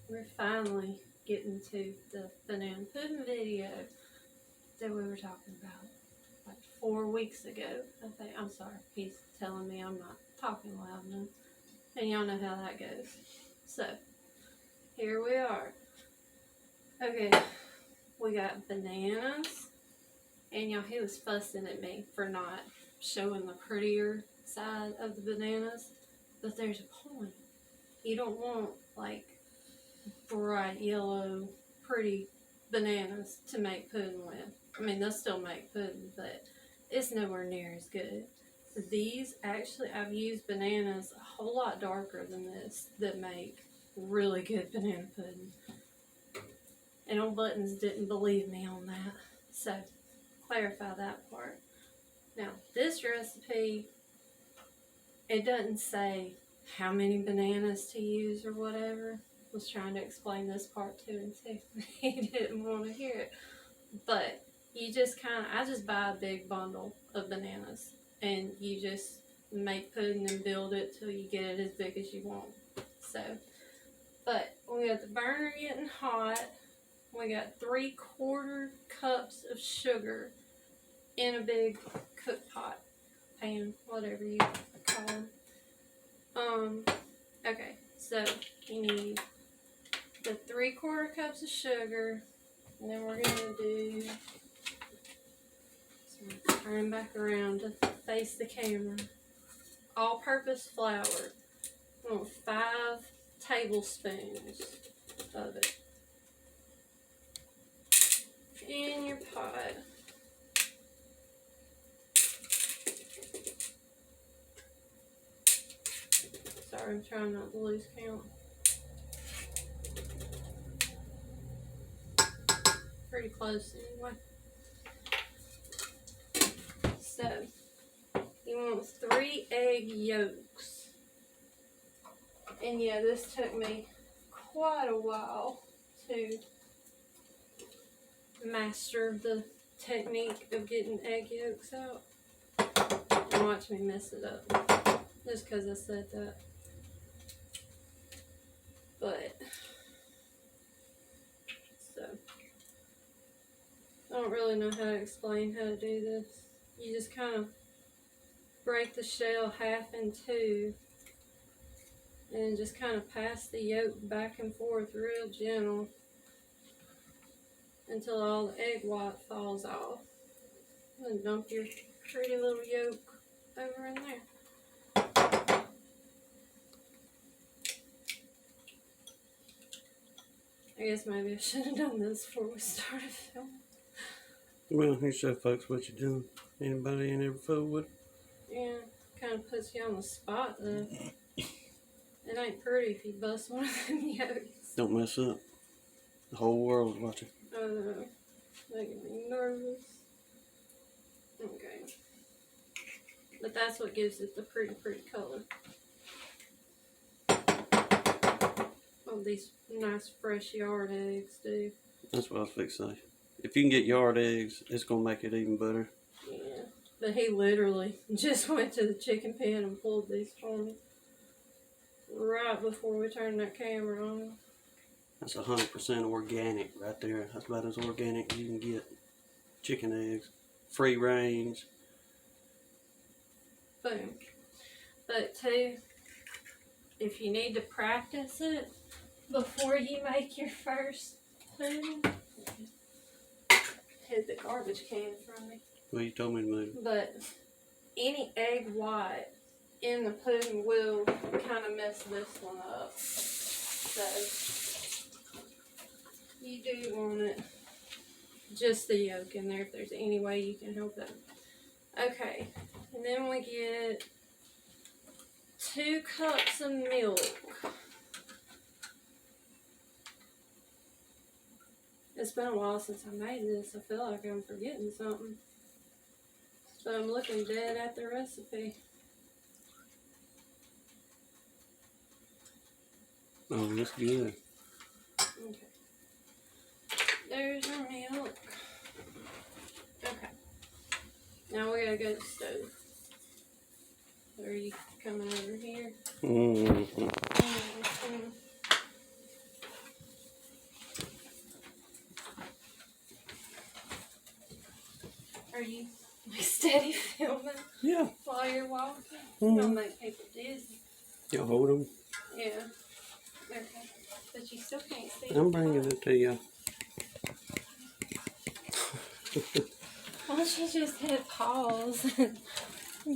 We're finally getting to the banana pudding video that we were talking about like 4 weeks ago. I think. I'm sorry, he's telling me I'm not talking loud enough. And y'all know how that goes. So, here we are. Okay, we got bananas. And y'all, he was fussing at me for not showing the prettier side of the bananas. But there's a point. You don't want, like, bright yellow, pretty bananas to make pudding with. I mean, they'll still make pudding, but it's nowhere near as good. These, actually, I've used bananas a whole lot darker than this that make really good banana pudding. And old Buttons didn't believe me on that. So, clarify that part. Now, this recipe, it doesn't say how many bananas to use or whatever. I was trying to explain this part to him too. He didn't want to hear it. But you just I just buy a big bundle of bananas and you just make pudding and build it till you get it as big as you want. So, but we got the burner getting hot. We got 3/4 cups of sugar in a big cook pot, pan, whatever you call them. Okay, so you need the 3/4 cups of sugar, and then we're gonna do, so turn back around to face the camera. All-purpose flour. I want 5 tablespoons of it in your pot. Sorry, I'm trying not to lose count. Pretty close anyway. So, you want 3 egg yolks. And yeah, this took me quite a while to master the technique of getting egg yolks out. And watch me mess it up. Just because I said that. But, so, I don't really know how to explain how to do this. You just kind of break the shell half in two and just kind of pass the yolk back and forth real gentle until all the egg white falls off. And dump your pretty little yolk over in there. I guess maybe I should have done this before we started filming. Well, you show folks what you're doing. Anybody ain't ever fooled with it? Yeah, kind of puts you on the spot though. It ain't pretty if you bust one of them yolks. Don't mess up. The whole world's watching. Oh no, making me nervous. Okay. But that's what gives it the pretty color. Oh, these nice fresh yard eggs do. That's what I was fixing to say. If you can get yard eggs, it's going to make it even better. Yeah. But he literally just went to the chicken pen and pulled these for me right before we turned that camera on. That's 100% organic right there. That's about as organic as you can get. Chicken eggs. Free range. Boom. But too, if you need to practice it before you make your first pudding, hit the garbage can from me. Well, you told me to move. But any egg white in the pudding will kind of mess this one up. So you do want it just the yolk in there if there's any way you can help it. Okay, and then we get 2 cups of milk. It's been a while since I made this. I feel like I'm forgetting something. But I'm looking dead at the recipe. Oh, that's good. Okay. There's our milk. Okay. Now we gotta go to the stove. Are you coming over here? Mm-hmm. Are you steady filming Yeah. while you're walking? Mm-hmm. Don't make people dizzy. You'll hold them. Yeah. Okay. But you still can't see. I'm bringing it to you. Why don't you just hit pause and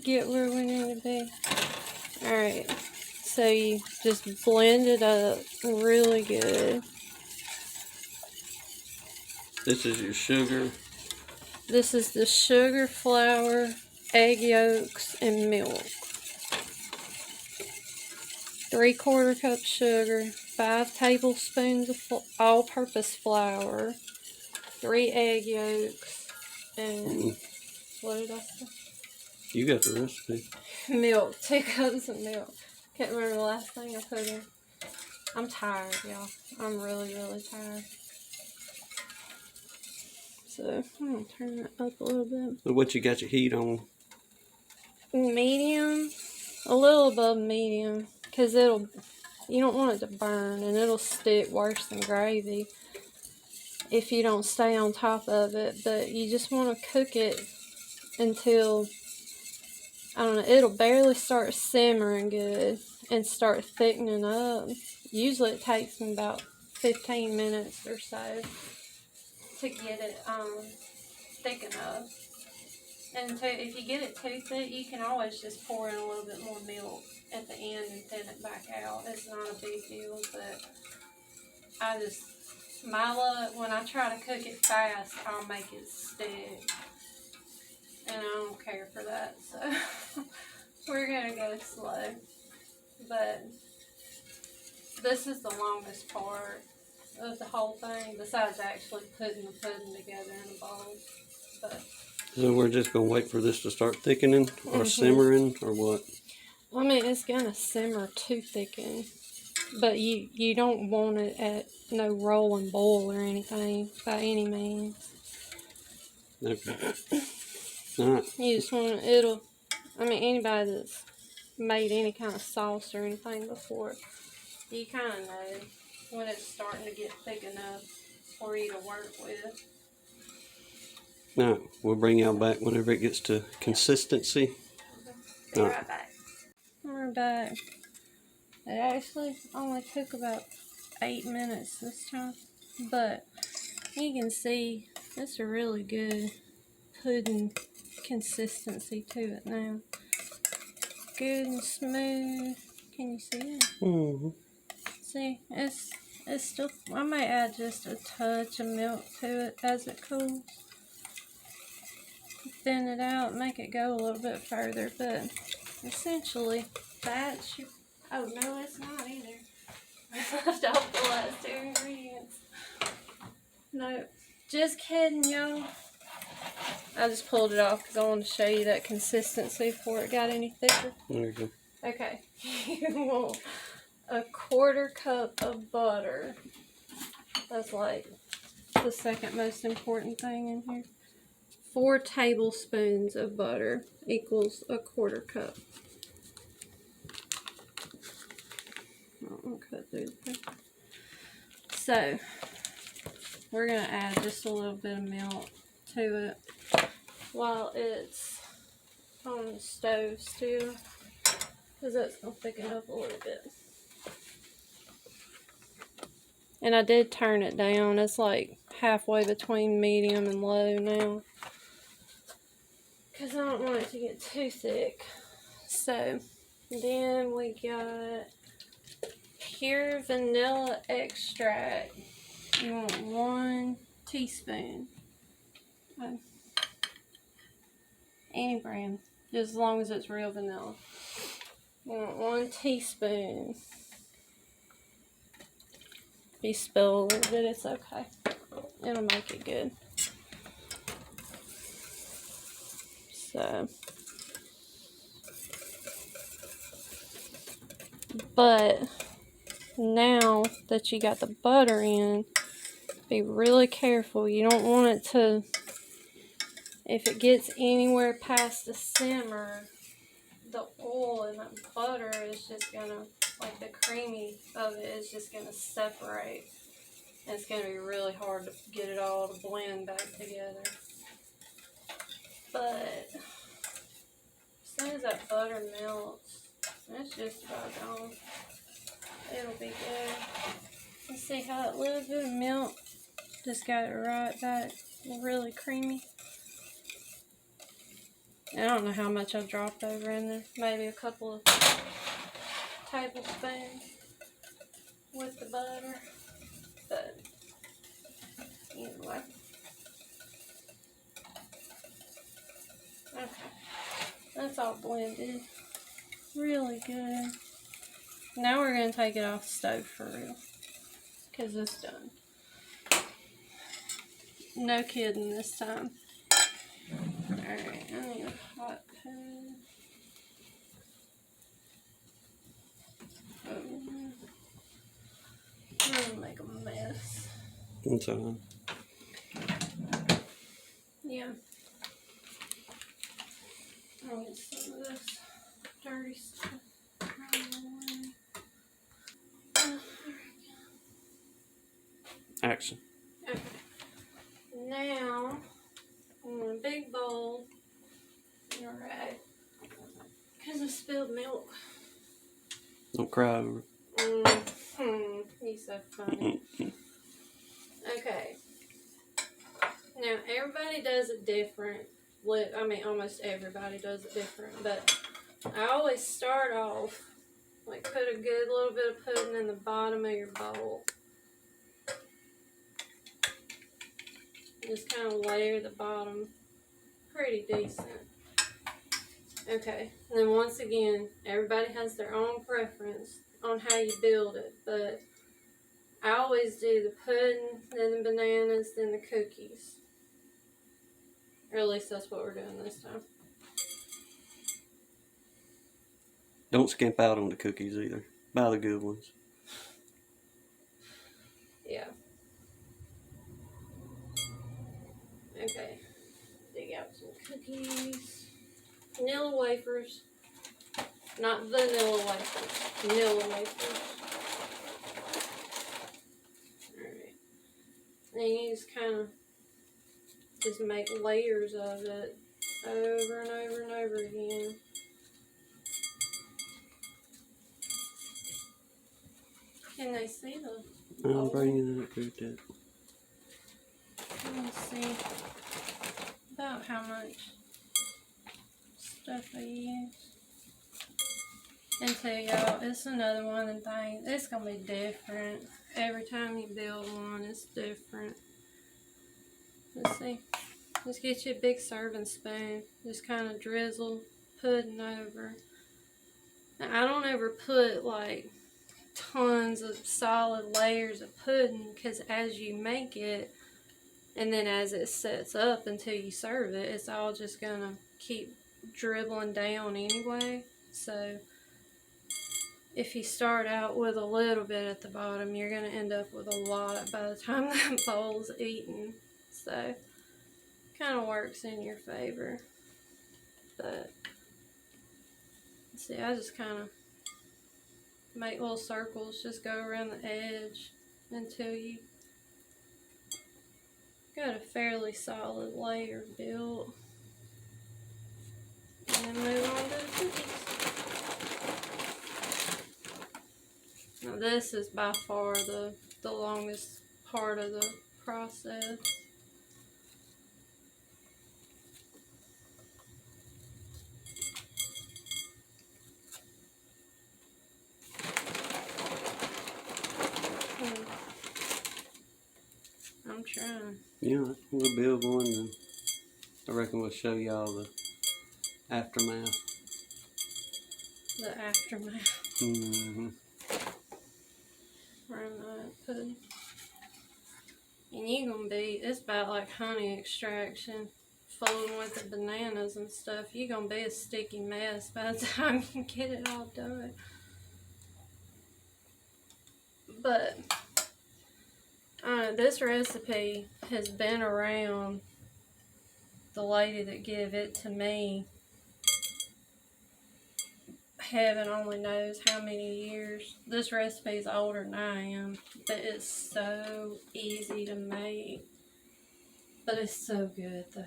get where we need to be? Alright. So you just blend it up really good. This is your sugar. This is the sugar, flour, egg yolks, and milk. 3/4 cup sugar, 5 tablespoons of all-purpose flour, 3 egg yolks, and what did I say? You got the recipe. Milk, 2 cups of milk. Can't remember the last thing I put in. I'm tired, y'all. I'm really, really tired. So I'm gonna turn that up a little bit. So what you got your heat on? Medium, a little above medium, because you don't want it to burn, and it'll stick worse than gravy if you don't stay on top of it. But you just want to cook it until, I don't know, it'll barely start simmering good and start thickening up. Usually it takes me about 15 minutes or so to get it thick enough. And if you get it too thick, you can always just pour in a little bit more milk at the end and thin it back out. It's not a big deal, but my luck, when I try to cook it fast, I'll make it stick. And I don't care for that, so we're gonna go slow. But this is the longest part of the whole thing, besides actually putting the pudding together in a bowl. But So we're just gonna wait for this to start thickening or simmering or what? I mean, it's gonna simmer to thicken, but you don't want it at no rolling boil or anything by any means. Okay. All right. You just want anybody that's made any kind of sauce or anything before, you kind of know when it's starting to get thick enough for you to work with. All right. We'll bring y'all back whenever it gets to consistency. Be right back. We're back. It actually only took about 8 minutes this time, but you can see it's a really good pudding consistency to it now. Good and smooth. Can you see it? Mm-hmm. See, it's still. I might add just a touch of milk to it as it cools. Thin it out, make it go a little bit further, but essentially that's your. Oh no, it's not either. I left off the last 2 ingredients. No, just kidding, y'all. I just pulled it off because I wanted to show you that consistency before it got any thicker. There you go. Okay, you want 1/4 cup of butter. That's like the second most important thing in here. 4 tablespoons of butter equals 1/4 cup. I'll cut through the paper. So we're gonna add just a little bit of milk to it while it's on the stove still, because that's gonna thicken up a little bit. And I did turn it down. It's like halfway between medium and low now, because I don't want it to get too thick. So then we got pure vanilla extract. You want 1 teaspoon. Any brand, just as long as it's real vanilla. You want 1 teaspoon. If you spill a little bit, it's okay. It'll make it good. So, but now that you got the butter in, be really careful. You don't want it to, if it gets anywhere past the simmer, the oil and the butter is just gonna, like the creamy of it is just gonna separate. And it's gonna be really hard to get it all to blend back together. But as soon as that butter melts, it's just about gone. It'll be good. Let's see how that little bit of milk just got it right back, really creamy. I don't know how much I dropped over in there. Maybe a couple of tablespoons with the butter. But anyway. Okay. That's all blended. Really good. Now we're going to take it off the stove for real. Because it's done. No kidding this time. Alright, I need a hot pan. I'm gonna make a mess. It's on. Yeah. I'll get some of this dirty stuff out of the way. Action. Okay. Now, in a big bowl, alright, because I spilled milk. Don't cry over it. You're so funny. Okay. Now, everybody does it different. I mean, almost everybody does it different, but I always start off, like, put a good little bit of pudding in the bottom of your bowl. Just kind of layer the bottom pretty decent. Okay, and then once again, everybody has their own preference on how you build it, but I always do the pudding, then the bananas, then the cookies. Or at least that's what we're doing this time. Don't skimp out on the cookies either. Buy the good ones. Yeah. Okay. Dig out some cookies. Vanilla wafers. Not vanilla wafers. Vanilla wafers. Alright. And you just kind of just make layers of it over and over and over again. Can they see the I'm bringing it up here, Dad. Let me see about how much stuff I use. And tell y'all, it's another one of the things, it's going to be different. Every time you build one, it's different. Let's see. Just get you a big serving spoon. Just kind of drizzle pudding over. Now, I don't ever put like tons of solid layers of pudding because as you make it, and then as it sets up until you serve it, it's all just going to keep dribbling down anyway. So if you start out with a little bit at the bottom, you're going to end up with a lot by the time that bowl's eaten. So kind of works in your favor. But see, I just kind of make little circles, just go around the edge until you got a fairly solid layer built. And then move on to the cookies. Now this is by far the longest part of the process. I'm trying. Yeah, we'll build one and I reckon we'll show y'all the aftermath. The aftermath. Mm-hmm. From that pudding. And you're gonna be, it's about like honey extraction, folding with the bananas and stuff. You're gonna be a sticky mess by the time you get it all done. But this recipe has been around. The lady that gave it to me, heaven only knows how many years. This recipe is older than I am, but it's so easy to make. But it's so good though.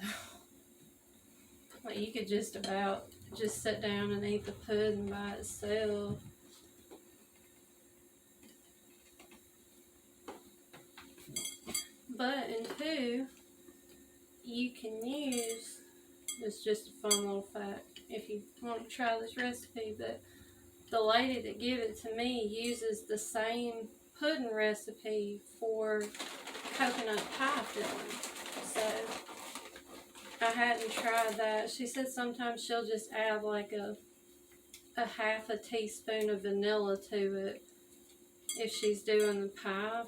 Like you could just about just sit down and eat the pudding by itself. But in two, you can use, it's just a fun little fact if you want to try this recipe, but the lady that gave it to me uses the same pudding recipe for coconut pie filling. So I hadn't tried that. She said sometimes she'll just add like a half a teaspoon of vanilla to it if she's doing the pie.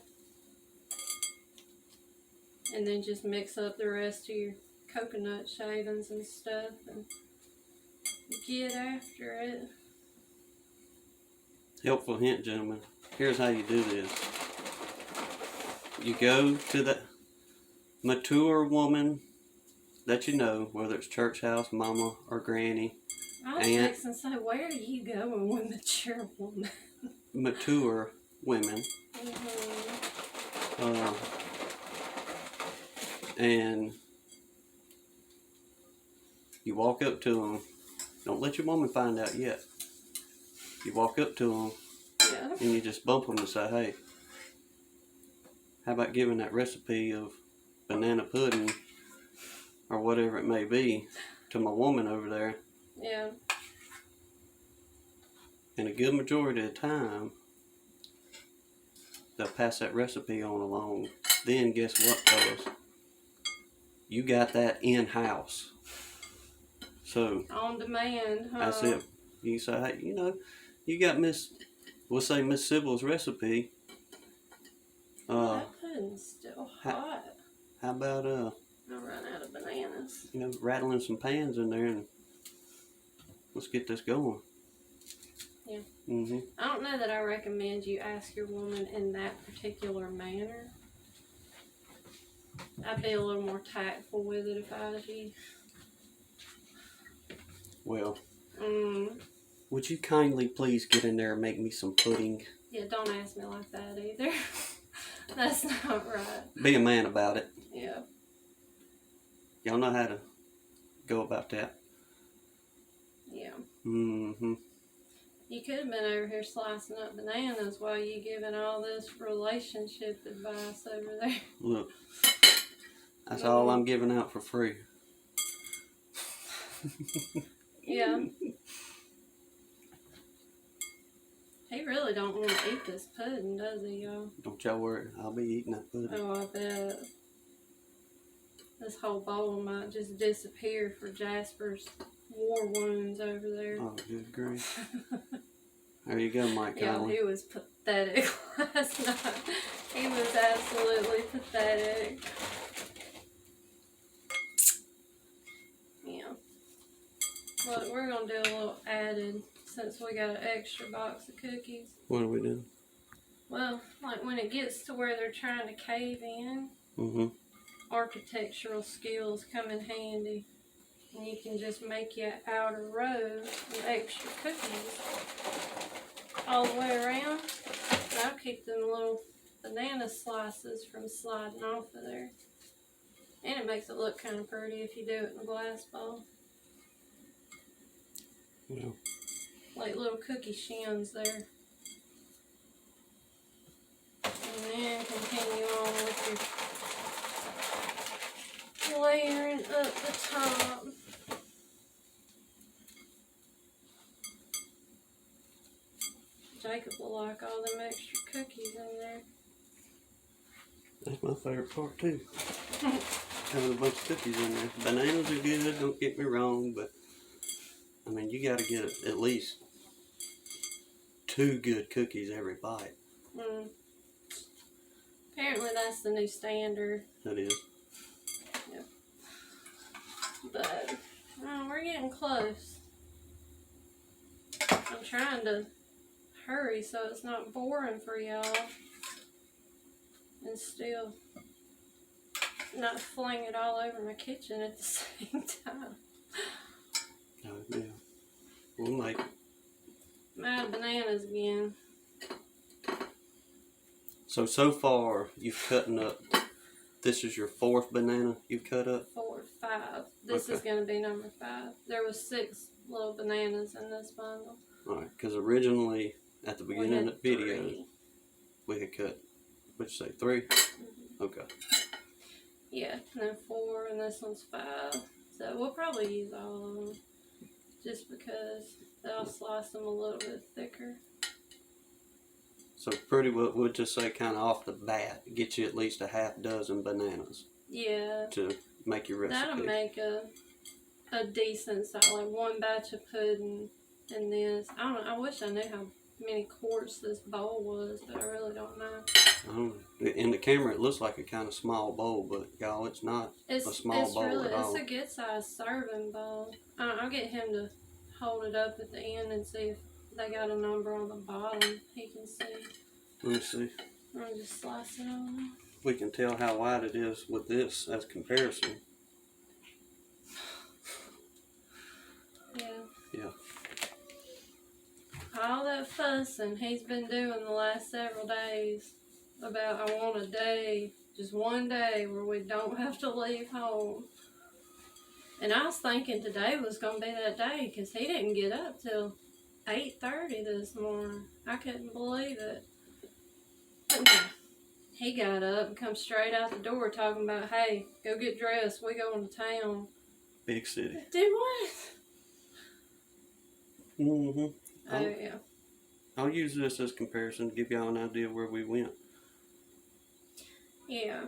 And then just mix up the rest of your coconut shavings and stuff and get after it. Helpful hint, gentlemen. Here's how you do this. You go to the mature woman that you know, whether it's church house, mama, or granny. I was fixing to say, where are you going with mature woman? Mature women. And you walk up to them. Don't let your woman find out yet. You walk up to them, and you just bump them and say, hey, how about giving that recipe of banana pudding or whatever it may be to my woman over there? Yeah. And a good majority of the time, they'll pass that recipe on along. Then guess what, fellas? You got that in-house. So on demand, huh? That's it. You say, hey, you know, you got we'll say Miss Sybil's recipe. That pudding's still hot. How about I'll run out of bananas. you know, rattling some pans in there and let's get this going. Yeah. Mhm. I don't know that I recommend you ask your woman in that particular manner. I'd be a little more tactful with it if I was you. Well, would you kindly please get in there and make me some pudding? Yeah, don't ask me like that either. That's not right. Be a man about it. Yeah. Y'all know how to go about that. Yeah. Mm-hmm. You could have been over here slicing up bananas while you giving all this relationship advice over there. Look, that's all I'm giving out for free. Yeah. He really don't want to eat this pudding, does he, y'all? Don't y'all worry. I'll be eating that pudding. Oh, I bet. This whole bowl might just disappear for Jasper's war wounds over there. Oh, good grief. There you go, Mike Conley. Yeah, he was pathetic last night. He was absolutely pathetic. Yeah. Look, we're going to do a little added since we got an extra box of cookies. What are we doing? Well, like when it gets to where they're trying to cave in, architectural skills come in handy. And you can just make your outer row with extra cookies all the way around. That'll keep them little banana slices from sliding off of there. And it makes it look kind of pretty if you do it in a glass bowl. Yeah. Like little cookie shins there. And then continue on with your layering up the top. Jacob will like all them extra cookies in there. That's my favorite part too. Having a bunch of cookies in there. Bananas are good, don't get me wrong, but I mean, you got to get at least 2 good cookies every bite. Apparently that's the new standard. That is. Yeah. But, we're getting close. I'm trying to hurry so it's not boring for y'all. And still not fling it all over my kitchen at the same time. Oh, yeah. We'll make it. I'm out of bananas again. So far, you've cutting up, this is your 4th banana you've cut up? 4th. 5. This is Okay. going to be number 5. There was 6 little bananas in this bundle. Alright, because originally at the We beginning had of the video, 3. we had cut, what'd you say, 3? Mm-hmm. Okay. Yeah, and then 4, and this one's 5. So we'll probably use all of them, just because I'll slice them a little bit thicker. So pretty well, we'll just say kind of off the bat, get you at least a half dozen bananas. Yeah. To make your recipe. That'll make a decent size, like 1 batch of pudding and this. I don't know, I wish I knew how many quarts this bowl was, but I really don't know. In the camera, it looks like a kind of small bowl, but y'all, it's not a small bowl at all. It's a good sized serving bowl. I'll get him to hold it up at the end and see if they got a number on the bottom. He can see. Let me see. I'll just slice it on. We can tell how wide it is with this as comparison. Yeah. Yeah. All that fussing he's been doing the last several days about I want a day, just one day where we don't have to leave home. And I was thinking today was going to be that day because he didn't get up till 8:30 this morning. I couldn't believe it. He got up and come straight out the door talking about, hey, go get dressed. We going to town. Big city. Did what? Mm-hmm. Oh, yeah. I'll use this as comparison to give y'all an idea where we went. Yeah.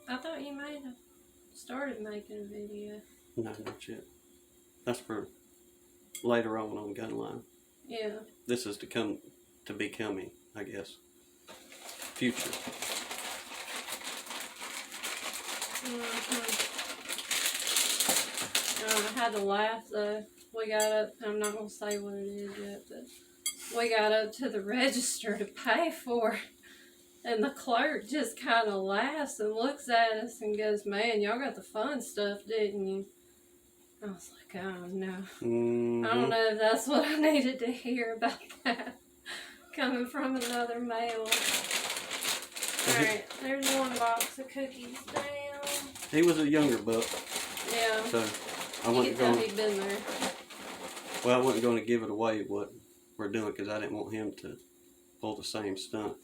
I thought you might have started making a video. No, not yet. That's for later on Gunline. Yeah. This is to be coming, I guess. Future. I had to laugh though. We got up, I'm not going to say what it is yet, but we got up to the register to pay for it. And the clerk just kind of laughs and looks at us and goes, man, y'all got the fun stuff, didn't you? I was like, oh no. Mm-hmm. I don't know if that's what I needed to hear about that. Coming from another male. Alright, there's 1 box of cookies down. He was a younger buck. Yeah. So I You wasn't can tell going. he'd been there. Well, I wasn't going to give it away what we're doing because I didn't want him to pull the same stunt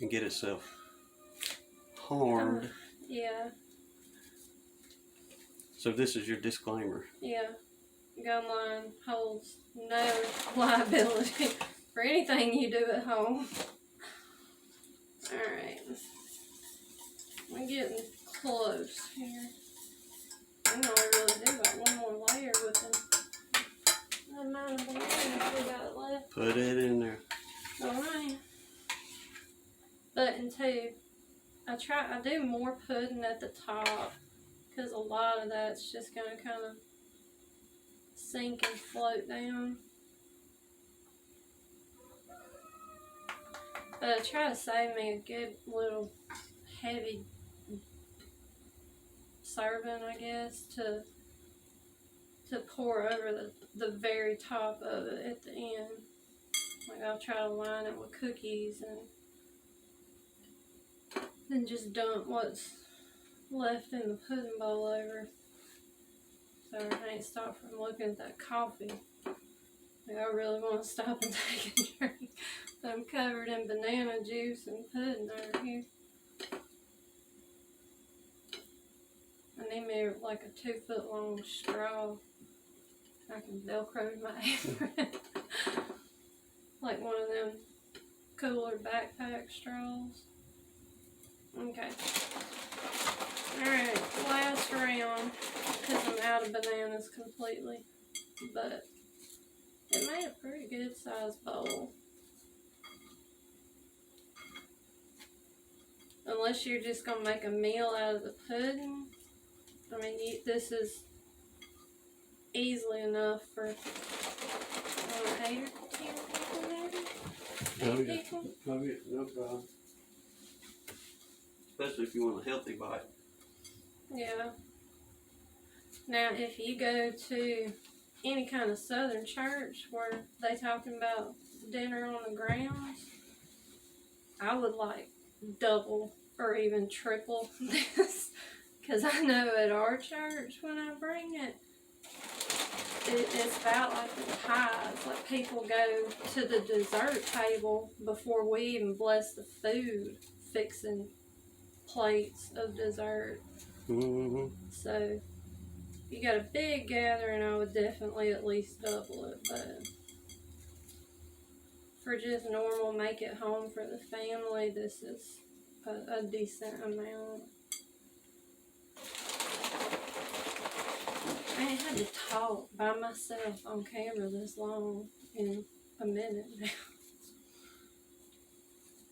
and get himself harmed. Yeah. So this is your disclaimer. Yeah. Gunline holds no liability for anything you do at home. Alright. We're getting close here. I know I really do about 1 more layer with them. The amount of bananas we got left. Put it in there. Alright. But in 2, I do more pudding at the top because a lot of that's just going to kind of sink and float down. But I try to save me a good little heavy serving, I guess, to pour over the very top of it at the end. Like I'll try to line it with cookies and then just dump what's left in the pudding bowl over. So I ain't stopped from looking at that coffee. Like I really want to stop and take a drink. But I'm covered in banana juice and pudding over here. I need me like a 2-foot long straw. I can Velcro my apron. Like one of them cooler backpack straws. Okay. Alright, last round. Because I'm out of bananas completely. But it made a pretty good sized bowl. Unless you're just going to make a meal out of the pudding. I mean, this is easily enough for 8 or 10 people maybe? 8 people? No problem. Especially if you want a healthy bite. Yeah. Now, if you go to any kind of southern church where they talking about dinner on the grounds, I would like double or even triple this. Because I know at our church, when I bring it, it's about like the tithes. Like people go to the dessert table before we even bless the food, fixing plates of dessert. Mm-hmm. So if you got a big gathering, I would definitely at least double it. But for just normal, make it home for the family, this is a decent amount. I ain't had to talk by myself on camera this long in a minute now.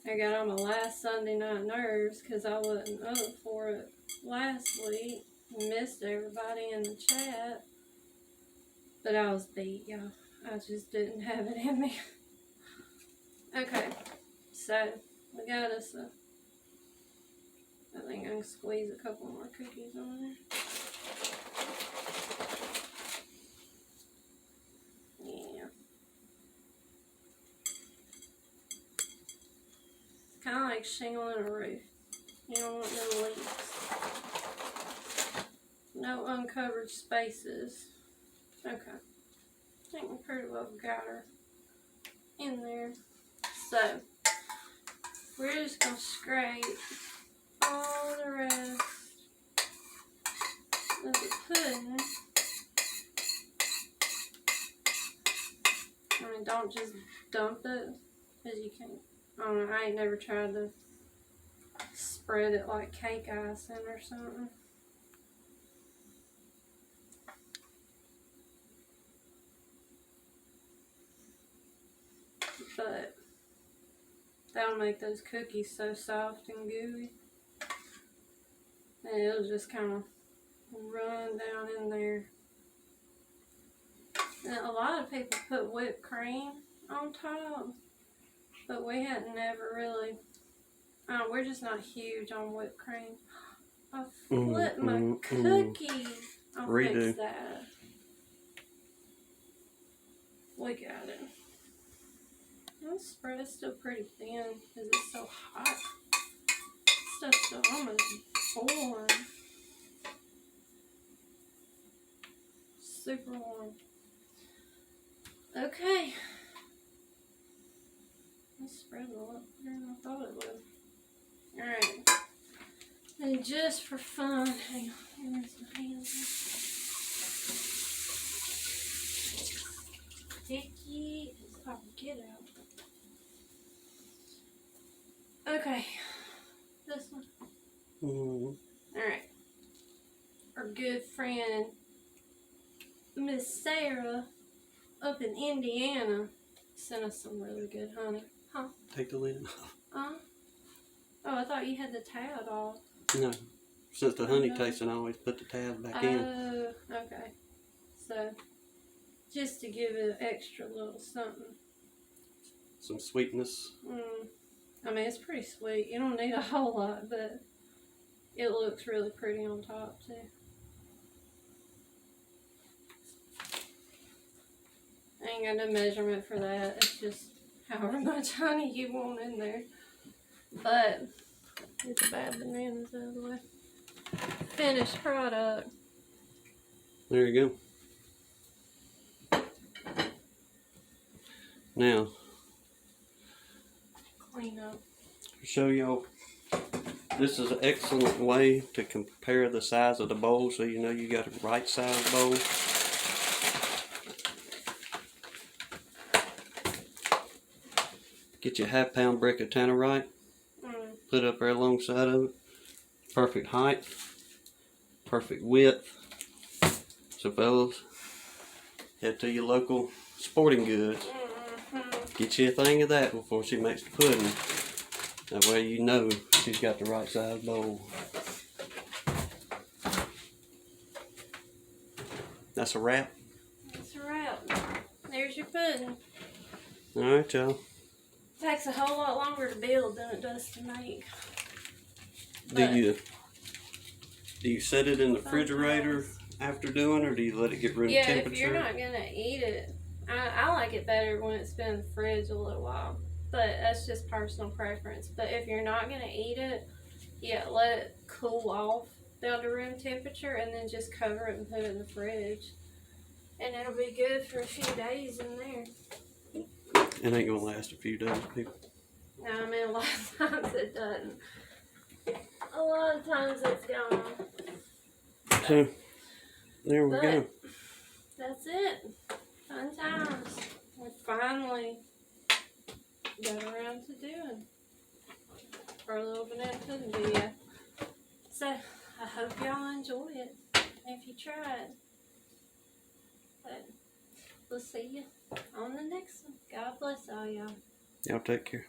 I got on my last Sunday night nerves because I wasn't up for it last week. Missed everybody in the chat. But I was beat, y'all. I just didn't have it in me. Okay, so we got us a... I think I can squeeze a couple more cookies on there. Yeah. It's kind of like shingling a roof. You don't want no leaks. No uncovered spaces. Okay. I think we pretty well got her in there. So, we're just going to scrape all the rest of the pudding. I mean, don't just dump it, because you can't. I don't know, I ain't never tried to spread it like cake icing or something. But that'll make those cookies so soft and gooey. And it'll just kind of run down in there. And a lot of people put whipped cream on top, but we had never really, we're just not huge on whipped cream. I flipped my cookie. I'll fix that. We got it. This spread is still pretty thin because it's so hot. Stuff's still almost boiling. Super warm. Okay. This spread a lot better than I thought it would. Alright. And just for fun, hang on, where's my hands? Sticky as I get out. Okay, this one. Alright. Our good friend, Miss Sarah, up in Indiana, sent us some really good honey. Huh? Take the lid off. Oh, I thought you had the tab off. No. Since the honey tasting, I always put the tab back in. Oh, okay. So, just to give it an extra little something. Some sweetness. I mean, it's pretty sweet. You don't need a whole lot, but it looks really pretty on top, too. I ain't got no measurement for that. It's just however much honey you want in there. But, get the bad bananas out of the way. Finished product. There you go. Now, Clean up. show y'all, this is an excellent way to compare the size of the bowl so you know you got a right size bowl. Get your half-pound brick of tannerite, put up there alongside of it. Perfect height, perfect width. So fellas, head to your local sporting goods. Get you a thing of that before she makes the pudding. That way you know she's got the right size bowl. That's a wrap. That's a wrap. There's your pudding. Alright, y'all. Takes a whole lot longer to build than it does to make. Do you set it in the refrigerator after doing, or do you let it get room temperature? Yeah, if you're not gonna eat it, I like it better when it's been in the fridge a little while. But that's just personal preference. But if you're not gonna eat it, yeah, let it cool off down to room temperature, and then just cover it and put it in the fridge. And it'll be good for a few days in there. It ain't gonna last a few days, people. No, I mean, a lot of times it doesn't. A lot of times it's gone. So, there we go. That's it. Fun times. We finally got around to doing our little banana pudding video. So, I hope y'all enjoy it if you try it. But we'll see you on the next one. God bless all y'all. Y'all take care.